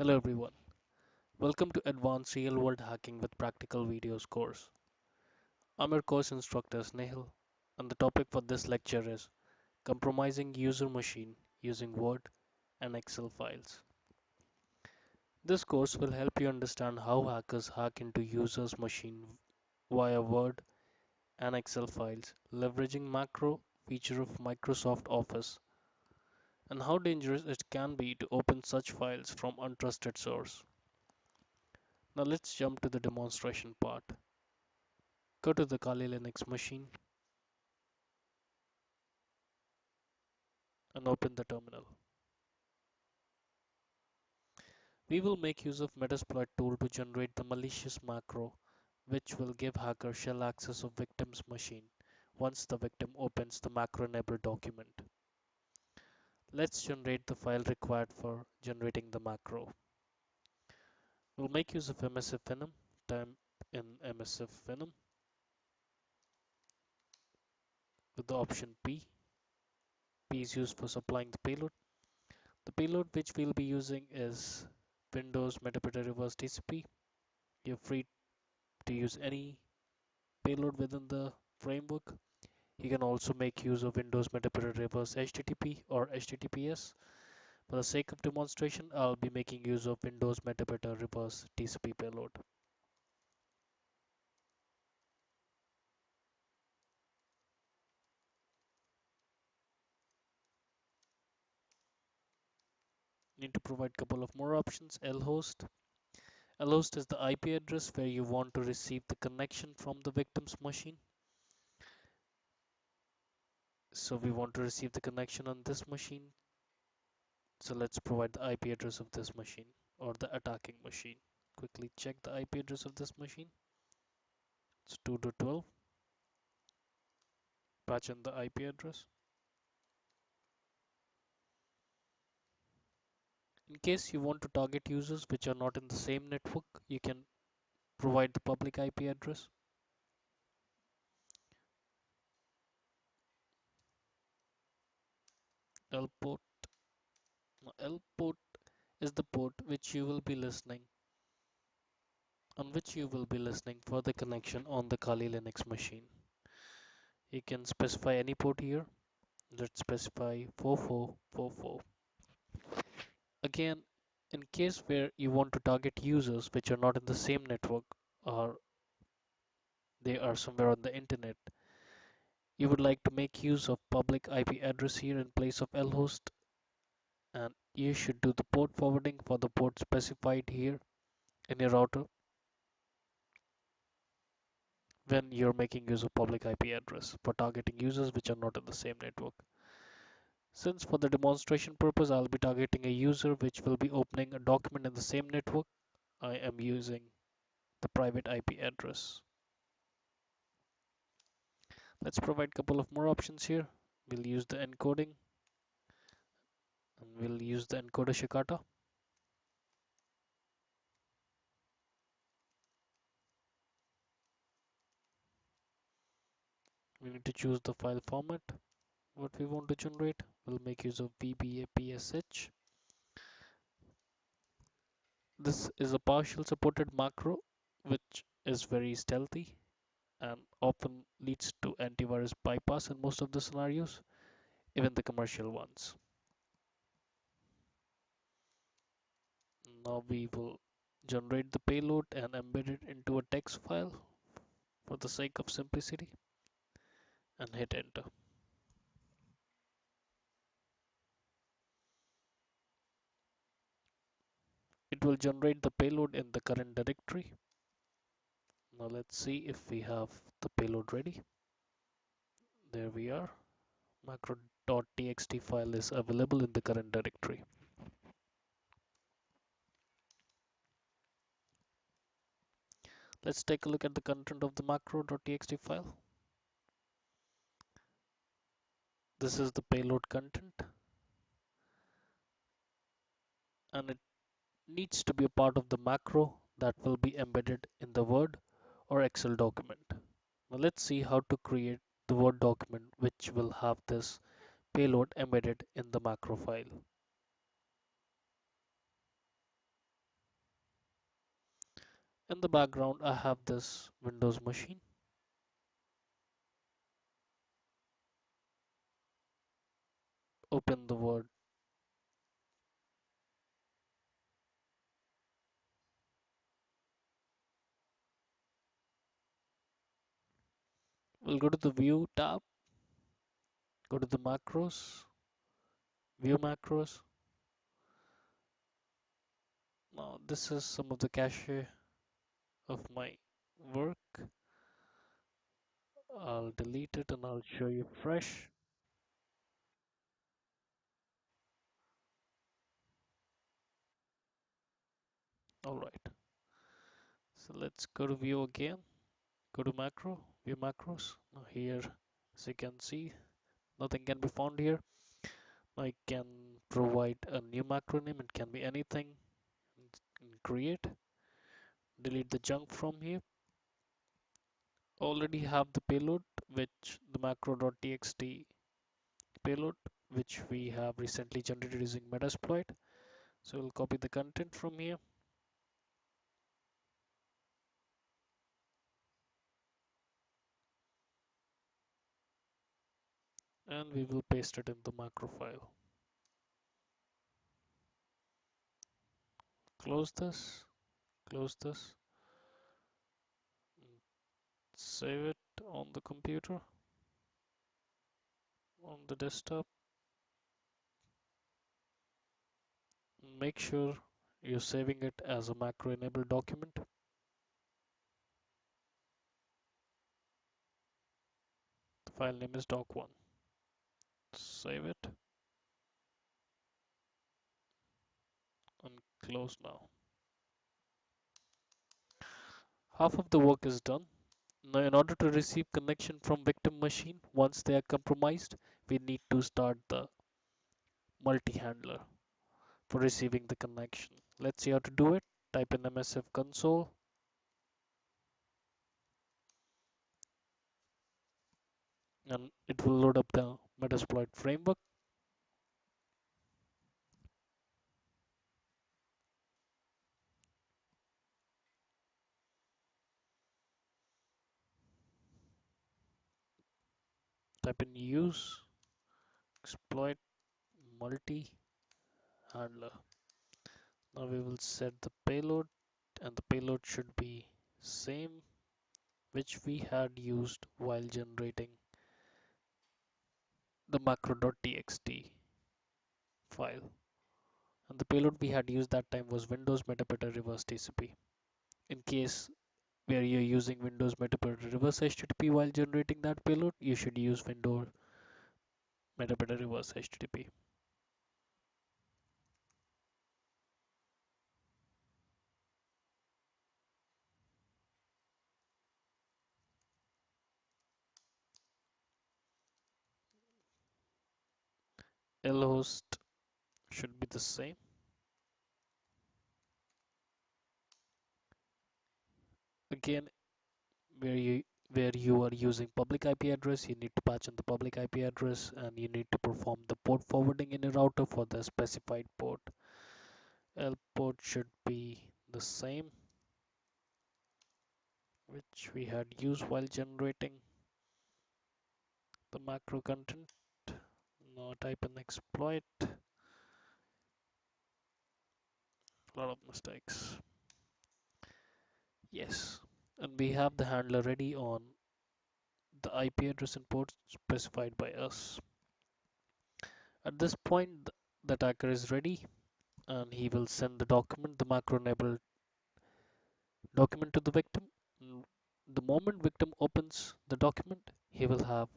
Hello everyone. Welcome to Advanced Real World Hacking with Practical Videos course. I'm your course instructor Snehal, and the topic for this lecture is compromising user machine using Word and Excel files. This course will help you understand how hackers hack into users' machine via Word and Excel files, leveraging macro feature of Microsoft Office, and how dangerous it can be to open such files from untrusted source. Now let's jump to the demonstration part. Go to the Kali Linux machine and open the terminal. We will make use of Metasploit tool to generate the malicious macro which will give hacker shell access of victim's machine once the victim opens the macro enabled document. Let's generate the file required for generating the macro. We'll make use of MSF Venom. Type in MSF Venom with the option P. P is used for supplying the payload. The payload which we'll be using is Windows Metadata Reverse TCP. You're free to use any payload within the framework. You can also make use of Windows Metadata Reverse HTTP or HTTPS. For the sake of demonstration, I'll be making use of Windows Metadata Reverse TCP payload. Need to provide a couple of more options. Lhost. Lhost is the IP address where you want to receive the connection from the victim's machine. So we want to receive the connection on this machine. So let's provide the IP address of this machine or the attacking machine. Quickly check the IP address of this machine. It's 2.12. Patch in the IP address. In case you want to target users which are not in the same network, you can provide the public IP address. L port. L port is the port which you will be listening on which you will be listening for the connection on the Kali Linux machine. You can specify any port here. Let's specify 4444. Again, in case where you want to target users which are not in the same network or they are somewhere on the internet, you would like to make use of public IP address here in place of lhost, and you should do the port forwarding for the port specified here in your router when you're making use of public IP address for targeting users which are not in the same network. Since for the demonstration purpose I'll be targeting a user which will be opening a document in the same network, I am using the private IP address. Let's provide a couple of more options here. We'll use the encoding and we'll use the encoder Shikata. We need to choose the file format what we want to generate. We'll make use of VBAPSH. This is a partial supported macro which is very stealthy and often leads to antivirus bypass in most of the scenarios, even the commercial ones. Now we will generate the payload and embed it into a text file for the sake of simplicity and hit enter. It will generate the payload in the current directory. Now let's see if we have the payload ready. There we are. Macro.txt file is available in the current directory. Let's take a look at the content of the macro.txt file. This is the payload content and it needs to be a part of the macro that will be embedded in the Word or Excel document. Now let's see how to create the Word document which will have this payload embedded in the macro file. In the background, I have this Windows machine. Open the Word. We'll go to the View tab, go to the macros, View macros. Now, this is some of the cache of my work. I'll delete it and I'll show you fresh. Alright, so let's go to View again. Go to Macro, View macros. Now here, as you can see, nothing can be found here. I can provide a new macro name. It can be anything. Create, delete the junk from here. Already have the payload, which the macro.txt payload, which we have recently generated using Metasploit. So we'll copy the content from here and we will paste it in the macro file. Close this, close this, save it on the computer, on the desktop. Make sure you're saving it as a macro enabled document. The file name is doc1. Save it and close now. Half of the work is done. Now, in order to receive connection from victim machine, once they are compromised, we need to start the multi-handler for receiving the connection. Let's see how to do it. Type in MSF console and it will load up the Metasploit framework. Type in use exploit multi handler. Now we will set the payload and the payload should be same which we had used while generating the macro.txt file. And the payload we had used that time was Windows Metadata reverse TCP. In case where you're using Windows Metadata reverse HTTP while generating that payload, you should use Windows Metadata reverse HTTP. Lhost should be the same. Again, where you are using public IP address, you need to patch in the public IP address and you need to perform the port forwarding in a router for the specified port. L port should be the same which we had used while generating the macro content. Now type in exploit. A lot of mistakes. Yes. And we have the handler ready on the IP address and port specified by us. At this point, the attacker is ready and he will send the document, the macro enabled document to the victim. The moment victim opens the document, he will have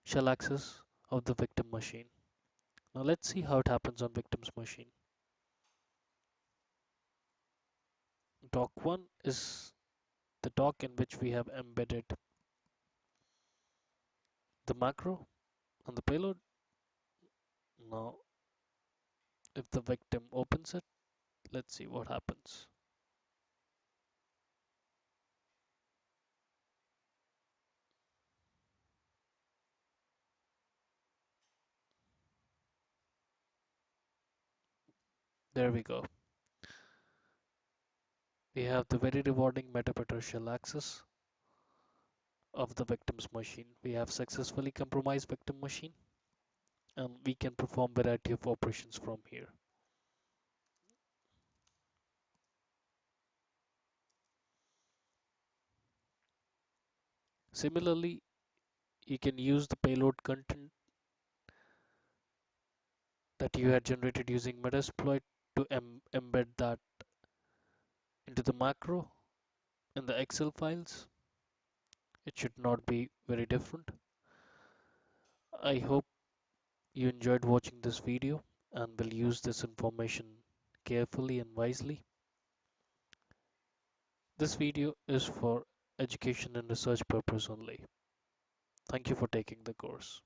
shell access of the victim machine. Now let's see how it happens on victim's machine. Doc1 is the doc in which we have embedded the macro and the payload. Now, if the victim opens it, let's see what happens. There we go. We have the very rewarding metapartial access of the victim's machine. We have successfully compromised victim machine and we can perform variety of operations from here. Similarly, you can use the payload content that you had generated using Metasploit to embed that into the macro in the Excel files. It should not be very different. I hope you enjoyed watching this video and will use this information carefully and wisely. This video is for education and research purpose only. Thank you for taking the course.